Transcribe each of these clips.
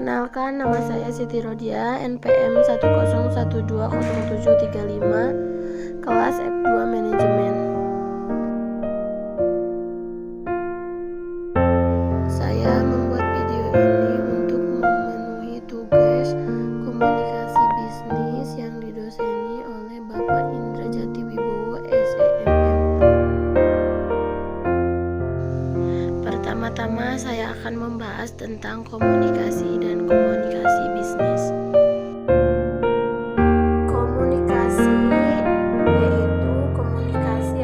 Perkenalkan, nama saya Siti Rodia, NPM 101200735, kelas F2 Manajemen. Saya membuat video ini untuk memenuhi tugas komunikasi bisnis yang didoseni oleh Bapak Indra Jati Wibowo, SEMM. Pertama-tama saya akan membahas tentang komunikasi dan komunikasi bisnis. Komunikasi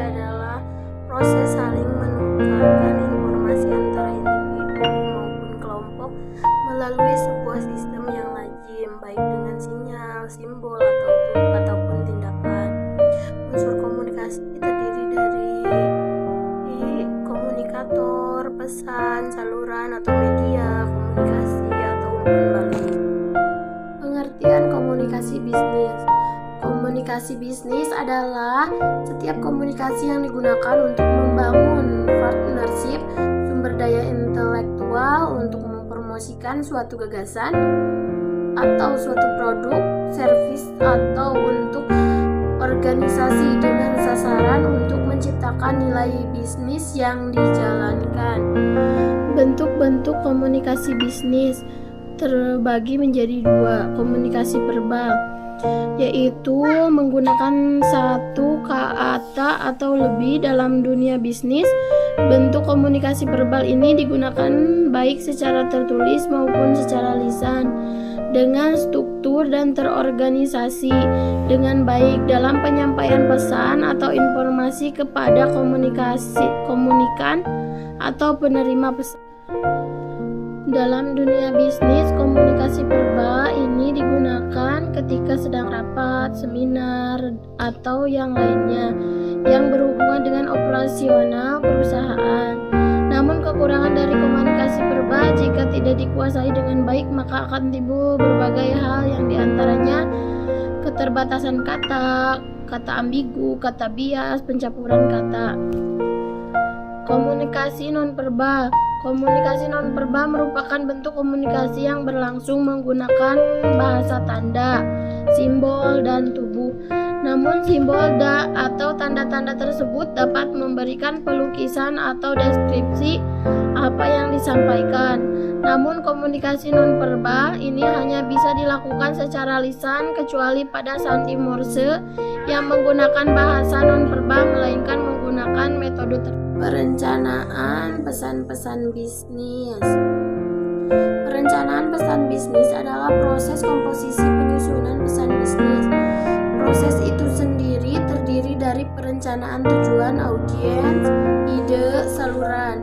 adalah proses saling menukarkan informasi antara individu maupun kelompok melalui sebuah sistem yang lazim, baik dengan sinyal, simbol, ataupun tindakan. Unsur komunikasi terdiri dari komunikator, pesan, saluran atau media komunikasi atau umpan balik. Pengertian komunikasi bisnis. Komunikasi bisnis adalah setiap komunikasi yang digunakan untuk membangun partnership, sumber daya intelektual untuk mempromosikan suatu gagasan atau suatu produk, servis, atau untuk organisasi dengan sasaran untuk menciptakan nilai bisnis yang dijalankan. Bentuk-bentuk komunikasi bisnis terbagi menjadi dua: komunikasi verbal, yaitu menggunakan satu kata atau lebih dalam dunia bisnis. Bentuk komunikasi verbal ini digunakan baik secara tertulis maupun secara lisan, dengan struktur dan terorganisasi dengan baik dalam penyampaian pesan atau informasi kepada komunikan atau penerima pesan. Dalam dunia bisnis, komunikasi verbal ini digunakan ketika sedang rapat, seminar, atau yang lainnya yang berhubungan dengan operasional perusahaan. Namun kekurangan dari komunikasi verbal jika tidak dikuasai dengan baik, maka akan timbul berbagai hal yang diantaranya keterbatasan kata, kata ambigu, kata bias, pencampuran kata. Komunikasi nonverbal. Komunikasi nonverbal merupakan bentuk komunikasi yang berlangsung menggunakan bahasa tanda, simbol, dan tubuh. Namun simbol atau tanda-tanda tersebut dapat memberikan pelukisan atau deskripsi apa yang disampaikan. Namun komunikasi nonverbal ini hanya bisa dilakukan secara lisan kecuali pada sandi Morse yang menggunakan bahasa nonverbal melainkan menggunakan metode Perencanaan pesan-pesan bisnis. Perencanaan pesan bisnis adalah proses komposisi penyusunan pesan bisnis. Proses itu sendiri terdiri dari perencanaan tujuan, audiens, ide, saluran,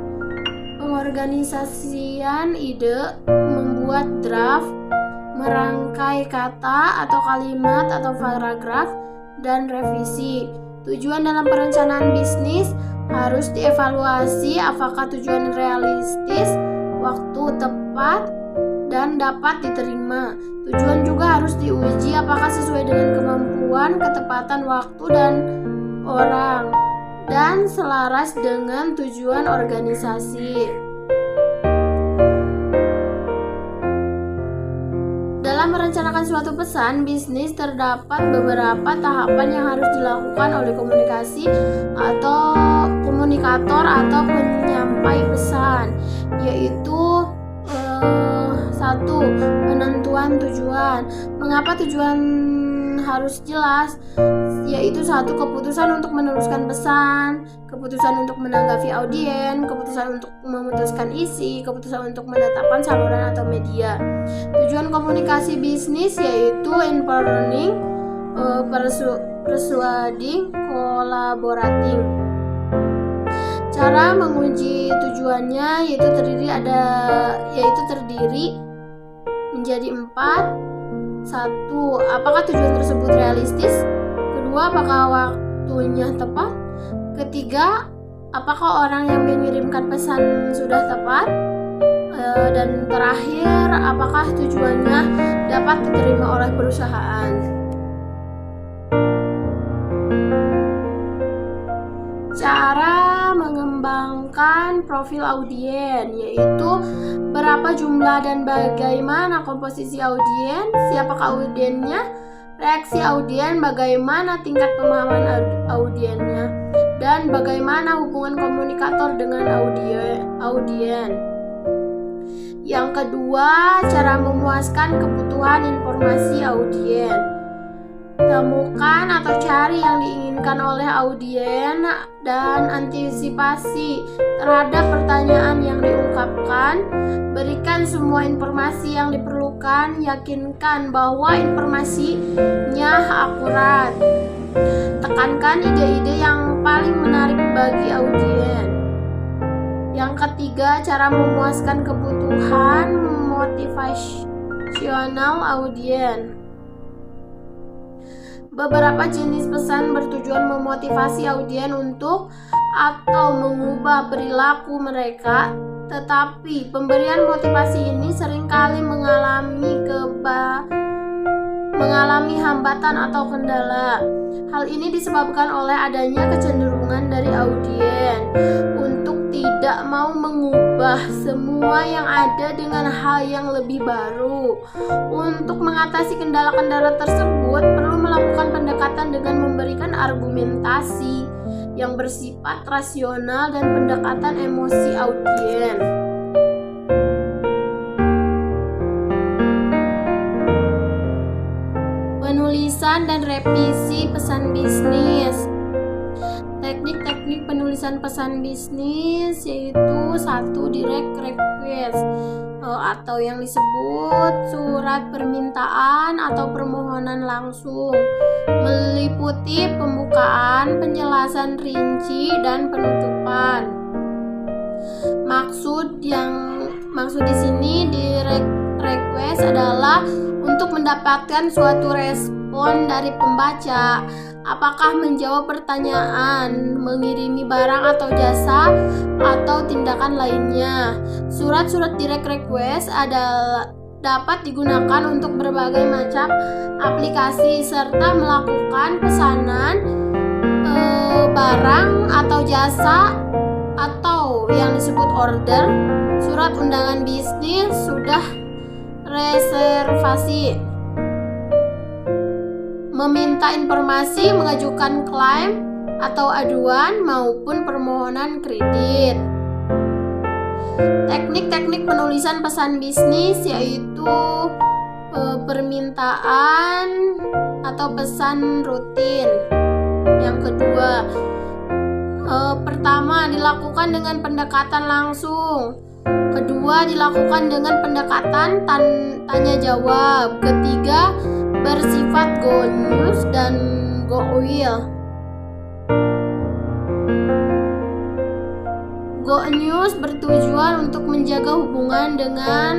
pengorganisasian ide, membuat draft, merangkai kata atau kalimat atau paragraf, dan revisi. Tujuan dalam perencanaan bisnis harus dievaluasi apakah tujuan realistis, waktu tepat, dan dapat diterima. Tujuan juga harus diuji apakah sesuai dengan kemampuan, ketepatan waktu, dan orang, dan selaras dengan tujuan organisasi. Dalam merencanakan suatu pesan bisnis, terdapat beberapa tahapan yang harus dilakukan oleh komunikasi atau komunikator atau penyampai pesan, yaitu 1. Penentuan tujuan. Mengapa tujuan harus jelas? Yaitu 1. Keputusan untuk meneruskan pesan, keputusan untuk menanggapi audiens, keputusan untuk memutuskan isi, keputusan untuk menetapkan saluran atau media. Tujuan komunikasi bisnis yaitu informing, persuading, collaborating. Cara menguji tujuannya yaitu terdiri menjadi 4. 1. Apakah tujuan tersebut realistis? 2. Apakah waktunya tepat? 3. Apakah orang yang mengirimkan pesan sudah tepat? Dan terakhir, apakah tujuannya dapat diterima oleh perusahaan? Cara mengembangkan menyediakan profil audien, yaitu berapa jumlah dan bagaimana komposisi audien, siapakah audiennya, reaksi audien, bagaimana tingkat pemahaman audiennya, dan bagaimana hubungan komunikator dengan audien. Yang kedua, cara memuaskan kebutuhan informasi audien. Temukan atau cari yang diinginkan oleh audien dan antisipasi terhadap pertanyaan yang diungkapkan. Berikan semua informasi yang diperlukan, yakinkan bahwa informasinya akurat. Tekankan ide-ide yang paling menarik bagi audien. Yang ketiga, cara memuaskan kebutuhan motivasional audien. Beberapa jenis pesan bertujuan memotivasi audien untuk atau mengubah perilaku mereka, tetapi pemberian motivasi ini seringkali mengalami hambatan atau kendala. Hal ini disebabkan oleh adanya kecenderungan dari audien untuk tidak mau mengubah semua yang ada dengan hal yang lebih baru. Untuk mengatasi kendala-kendala tersebut, perlu melakukan pendekatan dengan memberikan argumentasi yang bersifat rasional dan pendekatan emosi audien. Penulisan dan revisi pesan bisnis. Teknik-teknik penulisan pesan bisnis yaitu 1. Direct request atau yang disebut surat permintaan atau permohonan langsung, meliputi pembukaan, penjelasan rinci, dan penutupan. Maksud di sini direct request adalah untuk mendapatkan suatu respon dari pembaca, apakah menjawab pertanyaan, mengirimi barang atau jasa, atau tindakan lainnya. Surat-surat direct request dapat digunakan untuk berbagai macam aplikasi serta melakukan pesanan barang atau jasa atau yang disebut order, surat undangan bisnis, sudah reservasi, meminta informasi, mengajukan klaim atau aduan maupun permohonan kredit. Teknik-teknik penulisan pesan bisnis yaitu permintaan atau pesan rutin. Yang kedua, pertama dilakukan dengan pendekatan langsung. Kedua, dilakukan dengan pendekatan tanya jawab. Ketiga, bersifat go news dan go will. Go news bertujuan untuk menjaga hubungan dengan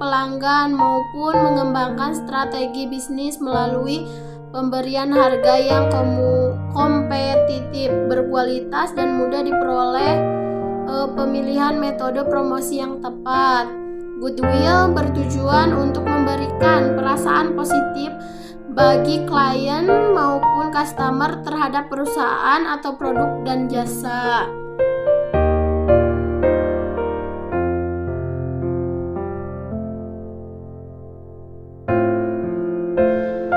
pelanggan maupun mengembangkan strategi bisnis melalui pemberian harga yang kompetitif, berkualitas, dan mudah diperoleh. Pemilihan metode promosi yang tepat. Goodwill bertujuan untuk memberikan perasaan positif bagi klien maupun customer terhadap perusahaan atau produk dan jasa.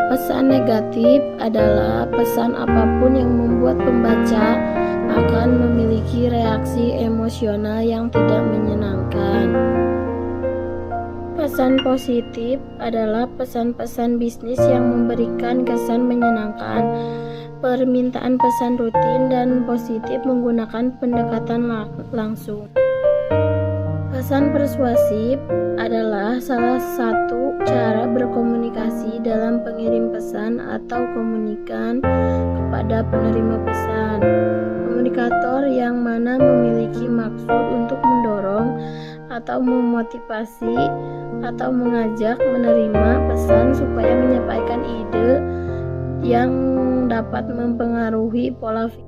Pesan negatif adalah pesan apapun yang membuat pembaca akan memiliki reaksi emosional yang tidak menyenangkan. Pesan positif adalah pesan-pesan bisnis yang memberikan kesan menyenangkan. Permintaan pesan rutin dan positif menggunakan pendekatan langsung. Pesan persuasif adalah salah satu cara berkomunikasi dalam pengirim pesan atau komunikan kepada penerima pesan. Komunikator yang mana memiliki maksud untuk mendorong atau memotivasi atau mengajak menerima pesan supaya menyampaikan ide yang dapat mempengaruhi pola pikir.